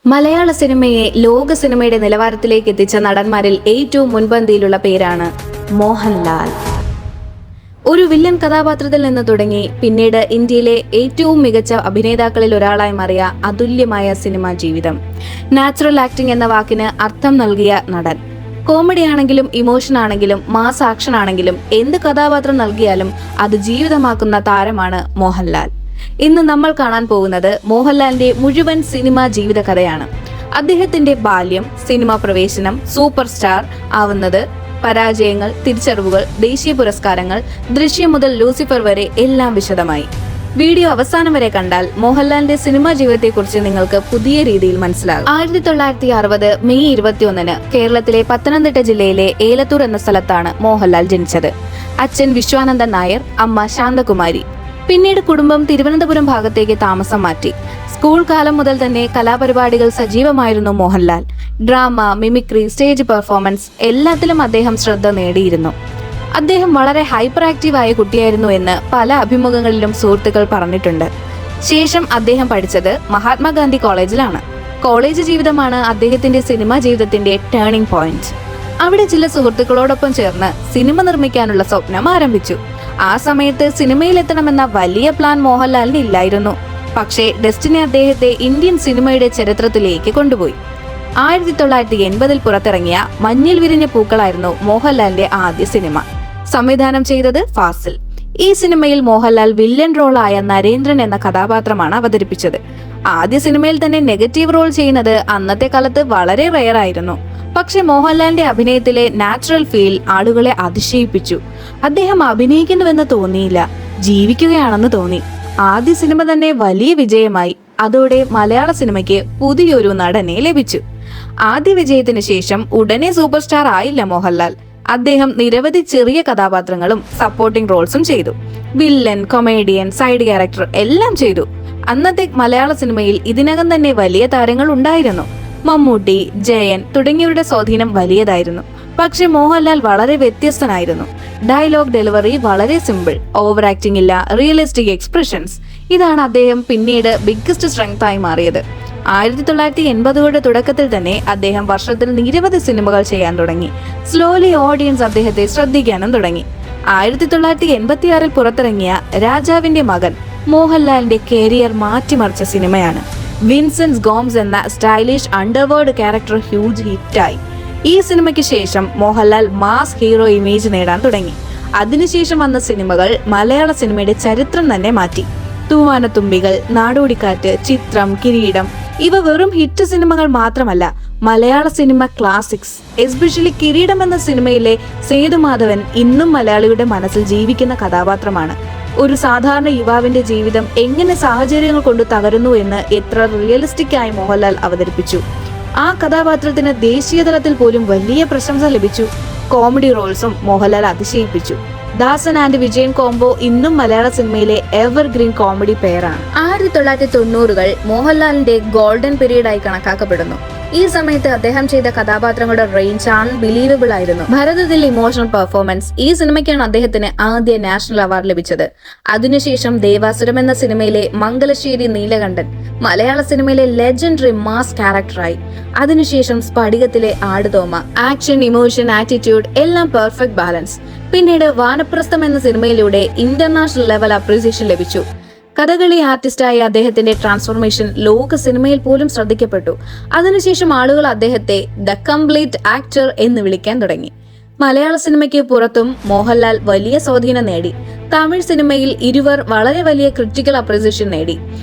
മലയാള സിനിമയെ ലോക സിനിമയുടെ നിലവാരത്തിലേക്ക് എത്തിച്ച നടന്മാരിൽ ഏറ്റവും മുൻപന്തിയിലുള്ള പേരാണ് മോഹൻലാൽ. ഒരു വില്ലൻ കഥാപാത്രത്തിൽ നിന്ന് തുടങ്ങി പിന്നീട് ഇന്ത്യയിലെ ഏറ്റവും മികച്ച അഭിനേതാക്കളിൽ ഒരാളായി മാറിയ അതുല്യമായ സിനിമാ ജീവിതം. നാച്ചുറൽ ആക്ടിംഗ് എന്ന വാക്കിന് അർത്ഥം നൽകിയ നടൻ. കോമഡി ആണെങ്കിലും ഇമോഷൻ ആണെങ്കിലും മാസ് ആക്ഷൻ ആണെങ്കിലും എന്ത് കഥാപാത്രം നൽകിയാലും അത് ജീവിതമാക്കുന്ന താരമാണ് മോഹൻലാൽ. ഇന്ന് നമ്മൾ കാണാൻ പോകുന്നത് മോഹൻലാലിന്റെ മുഴുവൻ സിനിമാ ജീവിത കഥയാണ്. അദ്ദേഹത്തിന്റെ ബാല്യം, സിനിമാ പ്രവേശനം, സൂപ്പർ സ്റ്റാർ ആവുന്നത്, പരാജയങ്ങൾ, തിരിച്ചറിവുകൾ, ദേശീയ പുരസ്കാരങ്ങൾ, ദൃശ്യം മുതൽ ലൂസിഫർ വരെ എല്ലാം വിശദമായി. വീഡിയോ അവസാനം വരെ കണ്ടാൽ മോഹൻലാലിന്റെ സിനിമാ ജീവിതത്തെക്കുറിച്ച് നിങ്ങൾക്ക് പുതിയ രീതിയിൽ മനസ്സിലാകും. 1960 മെയ് 21 കേരളത്തിലെ പത്തനംതിട്ട ജില്ലയിലെ ഏലത്തൂർ എന്ന സ്ഥലത്താണ് മോഹൻലാൽ ജനിച്ചത്. അച്ഛൻ വിശ്വാനന്ദൻ നായർ, അമ്മ ശാന്തകുമാരി. പിന്നീട് കുടുംബം തിരുവനന്തപുരം ഭാഗത്തേക്ക് താമസം മാറ്റി. സ്കൂൾ കാലം മുതൽ തന്നെ കലാപരിപാടികൾ സജീവമായിരുന്നു Mohanlal. Drama, mimicry, stage performance എല്ലാത്തിലും അദ്ദേഹം ശ്രദ്ധ നേടിയിരുന്നു. അദ്ദേഹം വളരെ ഹൈപ്പർ ആക്റ്റീവായ കുട്ടിയായിരുന്നു എന്ന് പല അഭിമുഖങ്ങളിലും സുഹൃത്തുക്കൾ പറഞ്ഞിട്ടുണ്ട്. ശേഷം അദ്ദേഹം പഠിച്ചത് മഹാത്മാഗാന്ധി കോളേജിലാണ്. കോളേജ് ജീവിതമാണ് അദ്ദേഹത്തിന്റെ സിനിമാ ജീവിതത്തിന്റെ ടേണിംഗ് പോയിന്റ്. അവിടെ ചില സുഹൃത്തുക്കളോടൊപ്പം ചേർന്ന് സിനിമ നിർമ്മിക്കാനുള്ള സ്വപ്നം ആരംഭിച്ചു. ആ സമയത്ത് സിനിമയിലെത്തണമെന്ന വലിയ പ്ലാൻ മോഹൻലാലിന് ഇല്ലായിരുന്നു. പക്ഷേ ഡെസ്റ്റിനി അദ്ദേഹത്തെ ഇന്ത്യൻ സിനിമയുടെ ചരിത്രത്തിലേക്ക് കൊണ്ടുപോയി. 1980 പുറത്തിറങ്ങിയ മഞ്ഞിൽ വിരിഞ്ഞ പൂക്കളായിരുന്നു മോഹൻലാലിന്റെ ആദ്യ സിനിമ. സംവിധാനം ചെയ്തത് ഫാസിൽ. ഈ സിനിമയിൽ മോഹൻലാൽ വില്ലൻ റോളായ നരേന്ദ്രൻ എന്ന കഥാപാത്രമാണ് അവതരിപ്പിച്ചത്. ആദ്യ സിനിമയിൽ തന്നെ നെഗറ്റീവ് റോൾ ചെയ്യുന്നത് അന്നത്തെ കാലത്ത് വളരെ റെയർ ആയിരുന്നു. പക്ഷെ മോഹൻലാലിന്റെ അഭിനയത്തിലെ നാച്ചുറൽ ഫീൽ ആളുകളെ അതിശയിപ്പിച്ചു. അദ്ദേഹം അഭിനയിക്കുന്നുവെന്ന് തോന്നിയില്ല, ജീവിക്കുകയാണെന്ന് തോന്നി. ആദ്യ സിനിമ തന്നെ വലിയ വിജയമായി. അതോടെ മലയാള സിനിമയ്ക്ക് പുതിയൊരു നടനെ ലഭിച്ചു. ആദ്യ വിജയത്തിന് ശേഷം ഉടനെ സൂപ്പർ സ്റ്റാർ ആയില്ല മോഹൻലാൽ. അദ്ദേഹം നിരവധി ചെറിയ കഥാപാത്രങ്ങളും സപ്പോർട്ടിംഗ് റോൾസും ചെയ്തു. വില്ലൻ, കൊമേഡിയൻ, സൈഡ് ക്യാരക്ടർ എല്ലാം ചെയ്തു. അന്നത്തെ മലയാള സിനിമയിൽ ഇതിനകം തന്നെ വലിയ താരങ്ങൾ ഉണ്ടായിരുന്നു. മമ്മൂട്ടി, ജയൻ തുടങ്ങിയവരുടെ സ്വാധീനം വലിയതായിരുന്നു. പക്ഷെ മോഹൻലാൽ വളരെ വ്യത്യസ്തനായിരുന്നു. ഡയലോഗ് ഡെലിവറി വളരെ സിമ്പിൾ, ഓവർ ആക്ടിംഗ് ഇല്ല, റിയലിസ്റ്റിക് എക്സ്പ്രഷൻസ്. ഇതാണ് അദ്ദേഹം പിന്നീട് ബിഗ്ഗസ്റ്റ് സ്ട്രെങ്ത് ആയി മാറിയത്. 1980 തുടക്കത്തിൽ തന്നെ അദ്ദേഹം വർഷത്തിൽ നിരവധി സിനിമകൾ ചെയ്യാൻ തുടങ്ങി. സ്ലോലി ഓഡിയൻസ് അദ്ദേഹത്തെ ശ്രദ്ധിക്കാനും തുടങ്ങി. 1986 പുറത്തിറങ്ങിയ രാജാവിന്റെ മകൻ മോഹൻലാലിന്റെ കരിയർ മാറ്റിമറിച്ച സിനിമയാണ്. വിൻസെന്റ് ഗോംസ് എന്ന സ്റ്റൈലിഷ് അണ്ടർവേൾഡ് ക്യാരക്ടർ ഹ്യൂജ് ഹിറ്റായി. ഈ സിനിമയ്ക്ക് ശേഷം മോഹൻലാൽ മാസ് ഹീറോ ഇമേജ് നേടാൻ തുടങ്ങി. അതിനുശേഷം വന്ന സിനിമകൾ മലയാള സിനിമയുടെ ചരിത്രം തന്നെ മാറ്റി. തൂവാനത്തുമ്പികൾ, നാടോടിക്കാറ്റ്, ചിത്രം, കിരീടം ഇവ വെറും ഹിറ്റ് സിനിമകൾ മാത്രമല്ല, മലയാള സിനിമ ക്ലാസിക്സ്. എസ്പെഷ്യലി കിരീടം എന്ന സിനിമയിലെ സേതുമാധവൻ ഇന്നും മലയാളിയുടെ മനസ്സിൽ ജീവിക്കുന്ന കഥാപാത്രമാണ്. ഒരു സാധാരണ യുവാവിന്റെ ജീവിതം എങ്ങനെ സാഹചര്യങ്ങൾ കൊണ്ട് തകരുന്നു എന്ന് എത്ര റിയലിസ്റ്റിക് ആയി മോഹൻലാൽ അവതരിപ്പിച്ചു. ആ കഥാപാത്രത്തിന് ദേശീയ തലത്തിൽ പോലും വലിയ പ്രശംസ ലഭിച്ചു. കോമഡി റോൾസും മോഹൻലാൽ അതിശയിപ്പിച്ചു. ദാസൻ ആൻഡ് വിജയൻ കോംബോ ഇന്നും മലയാള സിനിമയിലെ എവർഗ്രീൻ കോമഡി പെയറാണ്. 1990 മോഹൻലാലിന്റെ ഗോൾഡൻ പീരീഡ് ആയി കണക്കാക്കപ്പെടുന്നു. ഈ സമയത്ത് അദ്ദേഹം ചെയ്ത കഥാപാത്രങ്ങളുടെ റേഞ്ച് അൺബിലീവബിൾ ആയിരുന്നു. ഭരതത്തിൽ ഇമോഷണൽ പെർഫോമൻസ്. ഈ സിനിമയ്ക്കാണ് അദ്ദേഹത്തിന് ആദ്യ നാഷണൽ അവാർഡ് ലഭിച്ചത്. അതിനുശേഷം ദേവാസുരം എന്ന സിനിമയിലെ മംഗലശ്ശേരി നീലകണ്ഠൻ മലയാള സിനിമയിലെ ലെജൻഡറി മാസ് ക്യാരക്ടറായി. അതിനുശേഷം സ്ഫടികത്തിലെ ആടുതോമ. ആക്ഷൻ, ഇമോഷൻ, ആറ്റിറ്റ്യൂഡ് എല്ലാം പെർഫെക്റ്റ് ബാലൻസ്. പിന്നീട് വാനപ്രസ്ഥം എന്ന സിനിമയിലൂടെ ഇന്റർനാഷണൽ ലെവൽ അപ്രീസിയേഷൻ ലഭിച്ചു. കഥകളി ആർട്ടിസ്റ്റായി അദ്ദേഹത്തിന്റെ ട്രാൻസ്ഫോർമേഷൻ ലോക സിനിമയിൽ പോലും ശ്രദ്ധിക്കപ്പെട്ടു. അതിനുശേഷം ആളുകൾ അദ്ദേഹത്തെ ദ കംപ്ലീറ്റ് ആക്ടർ എന്ന് വിളിക്കാൻ തുടങ്ങി. മലയാള സിനിമയ്ക്ക് പുറത്തും മോഹൻലാൽ വലിയ സ്വാധീനം നേടി. തമിഴ് സിനിമയിൽ ഇരുവർ വളരെ വലിയ ക്രിറ്റിക്കൽ അപ്രീസിയേഷൻ നേടി.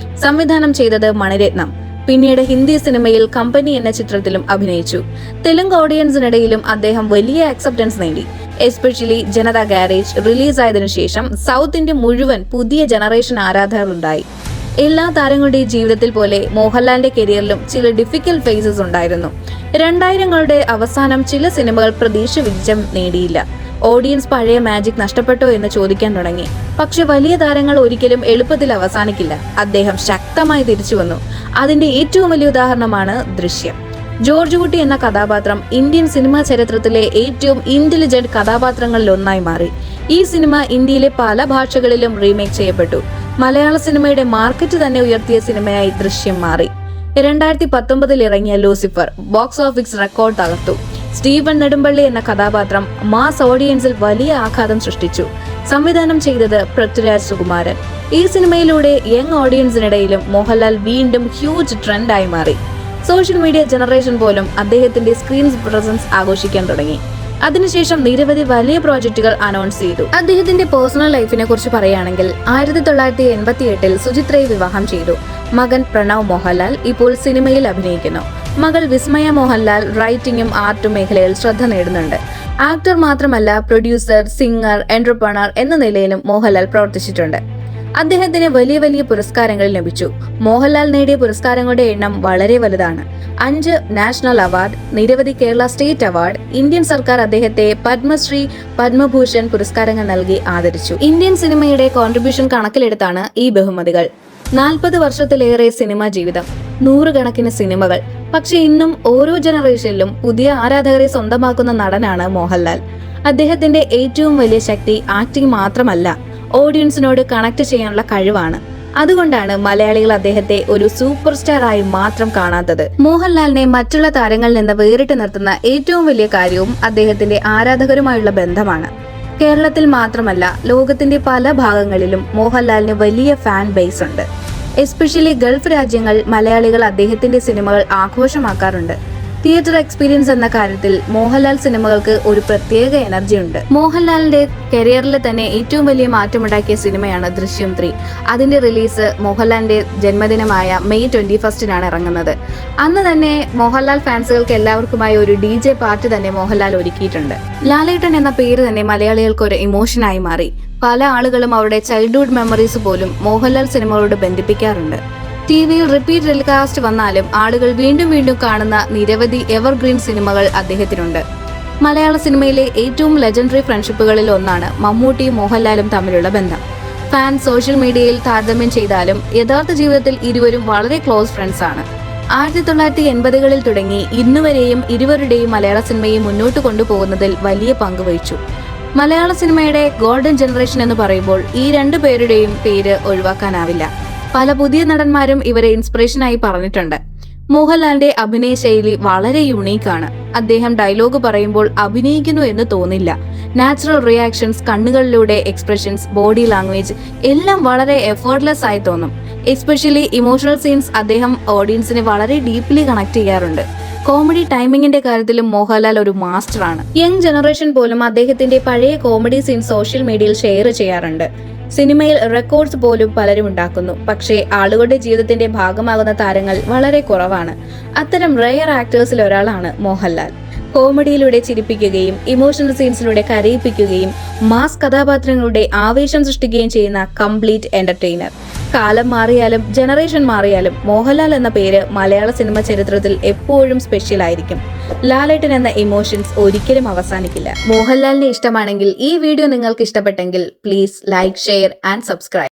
സംവിധാനം ചെയ്തത് മണിരത്നം. പിന്നീട് ഹിന്ദി സിനിമയിൽ കമ്പനി എന്ന ചിത്രത്തിലും അഭിനയിച്ചു. തെലുങ്ക് ഓഡിയൻസിനിടയിലും അദ്ദേഹം വലിയ അക്സെപ്റ്റൻസ് നേടി. എസ്പെഷ്യലി ജനതാ ഗാരേജ് റിലീസായതിനു ശേഷം സൗത്ത് ഇന്ത്യ മുഴുവൻ പുതിയ ജനറേഷൻ ആരാധകരുണ്ടായി. എല്ലാ താരങ്ങളുടെയും ജീവിതത്തിൽ പോലെ മോഹൻലാലിന്റെ കരിയറിലും ചില ഡിഫിക്കൽട്ട് ഫേസസ് ഉണ്ടായിരുന്നു. 2000കളുടെ അവസാനം ചില സിനിമകൾ പ്രതീക്ഷ വിജയം നേടിയില്ല. ഓഡിയൻസ് പഴയ മാജിക് നഷ്ടപ്പെട്ടോ എന്ന് ചോദിക്കാൻ തുടങ്ങി. പക്ഷെ വലിയ താരങ്ങൾ ഒരിക്കലും എളുപ്പത്തിൽ അവസാനിക്കില്ല. അദ്ദേഹം ശക്തമായി തിരിച്ചു വന്നു. അതിന്റെ ഏറ്റവും വലിയ ഉദാഹരണമാണ് ദൃശ്യം. ജോർജ് കുട്ടി എന്ന കഥാപാത്രം ഇന്ത്യൻ സിനിമാ ചരിത്രത്തിലെ ഏറ്റവും ഇന്റലിജന്റ് കഥാപാത്രങ്ങളിൽ ഒന്നായി മാറി. ഈ സിനിമ ഇന്ത്യയിലെ പല ഭാഷകളിലും റീമേക്ക് ചെയ്യപ്പെട്ടു. മലയാള സിനിമയുടെ മാർക്കറ്റ് തന്നെ ഉയർത്തിയ സിനിമയായി ദൃശ്യം മാറി. 2019 ഇറങ്ങിയ ലൂസിഫർ ബോക്സ് ഓഫീസ് റെക്കോർഡ് തകർത്തു. സ്റ്റീവൻ നെടുമ്പള്ളി എന്ന കഥാപാത്രം മാസ് ഓഡിയൻസിൽ വലിയ ആഘാതം സൃഷ്ടിച്ചു. സംവിധാനം ചെയ്തത് പൃഥ്വിരാജ് സുകുമാരൻ. ഈ സിനിമയിലൂടെ യങ് ഓഡിയൻസിനിടയിലും മോഹൻലാൽ വീണ്ടും ഹ്യൂജ് ട്രെൻഡായി മാറി. സോഷ്യൽ മീഡിയ ജനറേഷൻ പോലും അദ്ദേഹത്തിന്റെ സ്ക്രീൻ പ്രസൻസ് ആഘോഷിക്കാൻ തുടങ്ങി. അതിനുശേഷം നിരവധി വലിയ പ്രോജക്റ്റുകൾ അനൗൺസ് ചെയ്തു. അദ്ദേഹത്തിന്റെ പേഴ്സണൽ ലൈഫിനെ കുറിച്ച് പറയുകയാണെങ്കിൽ 1988 സുചിത്രയെ വിവാഹം ചെയ്തു. മകൻ പ്രണവ് മോഹൻലാൽ ഇപ്പോൾ സിനിമയിൽ അഭിനയിക്കുന്നു. മകൾ വിസ്മയ മോഹൻലാൽ റൈറ്റിംഗും ആർട്ടും മേഖലയിൽ ശ്രദ്ധ നേടുന്നുണ്ട്. ആക്ടർ മാത്രമല്ല, പ്രൊഡ്യൂസർ, സിംഗർ, എന്റർപ്രണർ എന്ന നിലയിലും മോഹൻലാൽ പ്രവർത്തിച്ചിട്ടുണ്ട്. അദ്ദേഹത്തിന് വലിയ വലിയ പുരസ്കാരങ്ങൾ ലഭിച്ചു. മോഹൻലാൽ നേടിയ പുരസ്കാരങ്ങളുടെ എണ്ണം വളരെ വലുതാണ്. 5 നാഷണൽ അവാർഡ്, നിരവധി കേരള സ്റ്റേറ്റ് അവാർഡ്, ഇന്ത്യൻ സർക്കാർ അദ്ദേഹത്തെ പത്മശ്രീ, പത്മഭൂഷൺ പുരസ്കാരങ്ങൾ നൽകി ആദരിച്ചു. ഇന്ത്യൻ സിനിമയുടെ കോൺട്രിബ്യൂഷൻ കണക്കിലെടുത്താണ് ഈ ബഹുമതികൾ. 40 വർഷത്തിലേറെ സിനിമാ ജീവിതം, 100 കണക്കിന് സിനിമകൾ. പക്ഷെ ഇന്നും ഓരോ ജനറേഷനിലും പുതിയ ആരാധകരെ സ്വന്തമാക്കുന്ന നടനാണ് മോഹൻലാൽ. അദ്ദേഹത്തിന്റെ ഏറ്റവും വലിയ ശക്തി ആക്ടിംഗ് മാത്രമല്ല, ഓഡിയൻസിനോട് കണക്ട് ചെയ്യാനുള്ള കഴിവാണ്. അതുകൊണ്ടാണ് മലയാളികൾ അദ്ദേഹത്തെ ഒരു സൂപ്പർ സ്റ്റാർ ആയി മാത്രം കാണാത്തത്. മോഹൻലാലിനെ മറ്റുള്ള താരങ്ങളിൽ നിന്ന് വേറിട്ട് നിർത്തുന്ന ഏറ്റവും വലിയ കാര്യവും അദ്ദേഹത്തിന്റെ ആരാധകരുമായുള്ള ബന്ധമാണ്. കേരളത്തിൽ മാത്രമല്ല, ലോകത്തിന്റെ പല ഭാഗങ്ങളിലും മോഹൻലാലിന് വലിയ ഫാൻ ബേസ് ഉണ്ട്. എസ്പെഷ്യലി ഗൾഫ് രാജ്യങ്ങൾ മലയാളികൾ അദ്ദേഹത്തിന്റെ സിനിമകൾ ആഘോഷമാക്കാറുണ്ട്. തിയേറ്റർ എക്സ്പീരിയൻസ് എന്ന കാര്യത്തിൽ മോഹൻലാൽ സിനിമകൾക്ക് ഒരു പ്രത്യേക എനർജി ഉണ്ട്. മോഹൻലാലിന്റെ കരിയറിൽ തന്നെ ഏറ്റവും വലിയ മാറ്റമുണ്ടാക്കിയ സിനിമയാണ് ദൃശ്യം 3. അതിന്റെ റിലീസ് മോഹൻലാലിന്റെ ജന്മദിനമായ മെയ് 21 ഇറങ്ങുന്നത്. അന്ന് തന്നെ മോഹൻലാൽ ഫാൻസുകൾക്ക് എല്ലാവർക്കുമായി ഒരു DJ പാർട്ടി തന്നെ മോഹൻലാൽ ഒരുക്കിയിട്ടുണ്ട്. ലാലേട്ടൻ എന്ന പേര് തന്നെ മലയാളികൾക്ക് ഒരു ഇമോഷനായി മാറി. പല ആളുകളും അവരുടെ ചൈൽഡ്ഹുഡ് മെമ്മറീസ് പോലും മോഹൻലാൽ സിനിമകളോട് ബന്ധിപ്പിക്കാറുണ്ട്. ടിവിയിൽ റിപ്പീറ്റ് ടെലികാസ്റ്റ് വന്നാലും ആളുകൾ വീണ്ടും വീണ്ടും കാണുന്ന നിരവധി എവർഗ്രീൻ സിനിമകൾ അദ്ദേഹത്തിനുണ്ട്. മലയാള സിനിമയിലെ ഏറ്റവും ലെജൻഡറി ഫ്രണ്ട്ഷിപ്പുകളിൽ ഒന്നാണ് മമ്മൂട്ടിയും മോഹൻലാലും തമ്മിലുള്ള ബന്ധം. ഫാൻസ് സോഷ്യൽ മീഡിയയിൽ താരതമ്യം ചെയ്താലും യഥാർത്ഥ ജീവിതത്തിൽ ഇരുവരും വളരെ ക്ലോസ് ഫ്രണ്ട്സ് ആണ്. 1980കളിൽ തുടങ്ങി ഇന്നുവരെയും ഇരുവരുടെയും മലയാള സിനിമയെ മുന്നോട്ട് കൊണ്ടുപോകുന്നതിൽ വലിയ പങ്ക് വഹിച്ചു. മലയാള സിനിമയുടെ ഗോൾഡൻ ജനറേഷൻ എന്ന് പറയുമ്പോൾ ഈ 2 പേരുടെയും പേര് ഒഴിവാക്കാനാവില്ല. പല പുതിയ നടന്മാരും ഇവരെ ഇൻസ്പിറേഷനായി പറഞ്ഞിട്ടുണ്ട്. മോഹൻലാലിന്റെ അഭിനയ ശൈലി വളരെ യുണീക്കാണ്. അദ്ദേഹം ഡയലോഗ് പറയുമ്പോൾ അഭിനയിക്കുന്നു എന്ന് തോന്നില്ല. നാച്ചുറൽ റിയാക്ഷൻസ്, കണ്ണുകളിലൂടെ എക്സ്പ്രഷൻസ്, ബോഡി ലാംഗ്വേജ് എല്ലാം വളരെ എഫേർട്ട്ലെസ് ആയി തോന്നും. എസ്പെഷ്യലി ഇമോഷണൽ സീൻസ് അദ്ദേഹം ഓഡിയൻസിനെ വളരെ ഡീപ്ലി കണക്ട് ചെയ്യാറുണ്ട്. കോമഡി ടൈമിങ്ങിന്റെ കാര്യത്തിലും മോഹൻലാൽ ഒരു മാസ്റ്ററാണ്. യങ് ജനറേഷൻ പോലും അദ്ദേഹത്തിന്റെ പഴയ കോമഡി സീൻ സോഷ്യൽ മീഡിയയിൽ ഷെയർ ചെയ്യാറുണ്ട്. സിനിമയിൽ റെക്കോർഡ്സ് പോലും പലരും ഉണ്ടാക്കുന്നു. പക്ഷേ ആളുകളുടെ ജീവിതത്തിന്റെ ഭാഗമാകുന്ന താരങ്ങൾ വളരെ കുറവാണ്. അത്തരം റെയർ ആക്ടേഴ്സിൽ ഒരാളാണ് മോഹൻലാൽ. കോമഡിയിലൂടെ ചിരിപ്പിക്കുകയും ഇമോഷണൽ സീൻസിലൂടെ കരയിപ്പിക്കുകയും മാസ് കഥാപാത്രങ്ങളുടെ ആവേശം സൃഷ്ടിക്കുകയും ചെയ്യുന്ന കംപ്ലീറ്റ് എന്റർടൈനർ. കാലം മാറിയാലും ജനറേഷൻ മാറിയാലും മോഹൻലാൽ എന്ന പേര് മലയാള സിനിമ ചരിത്രത്തിൽ എപ്പോഴും സ്പെഷ്യൽ ആയിരിക്കും. ലാലേട്ടൻ എന്ന ഇമോഷൻസ് ഒരിക്കലും അവസാനിക്കില്ല. മോഹൻലാലിനെ ഇഷ്ടമാണെങ്കിൽ ഈ വീഡിയോ നിങ്ങൾക്ക് ഇഷ്ടപ്പെട്ടെങ്കിൽ please like, share and subscribe.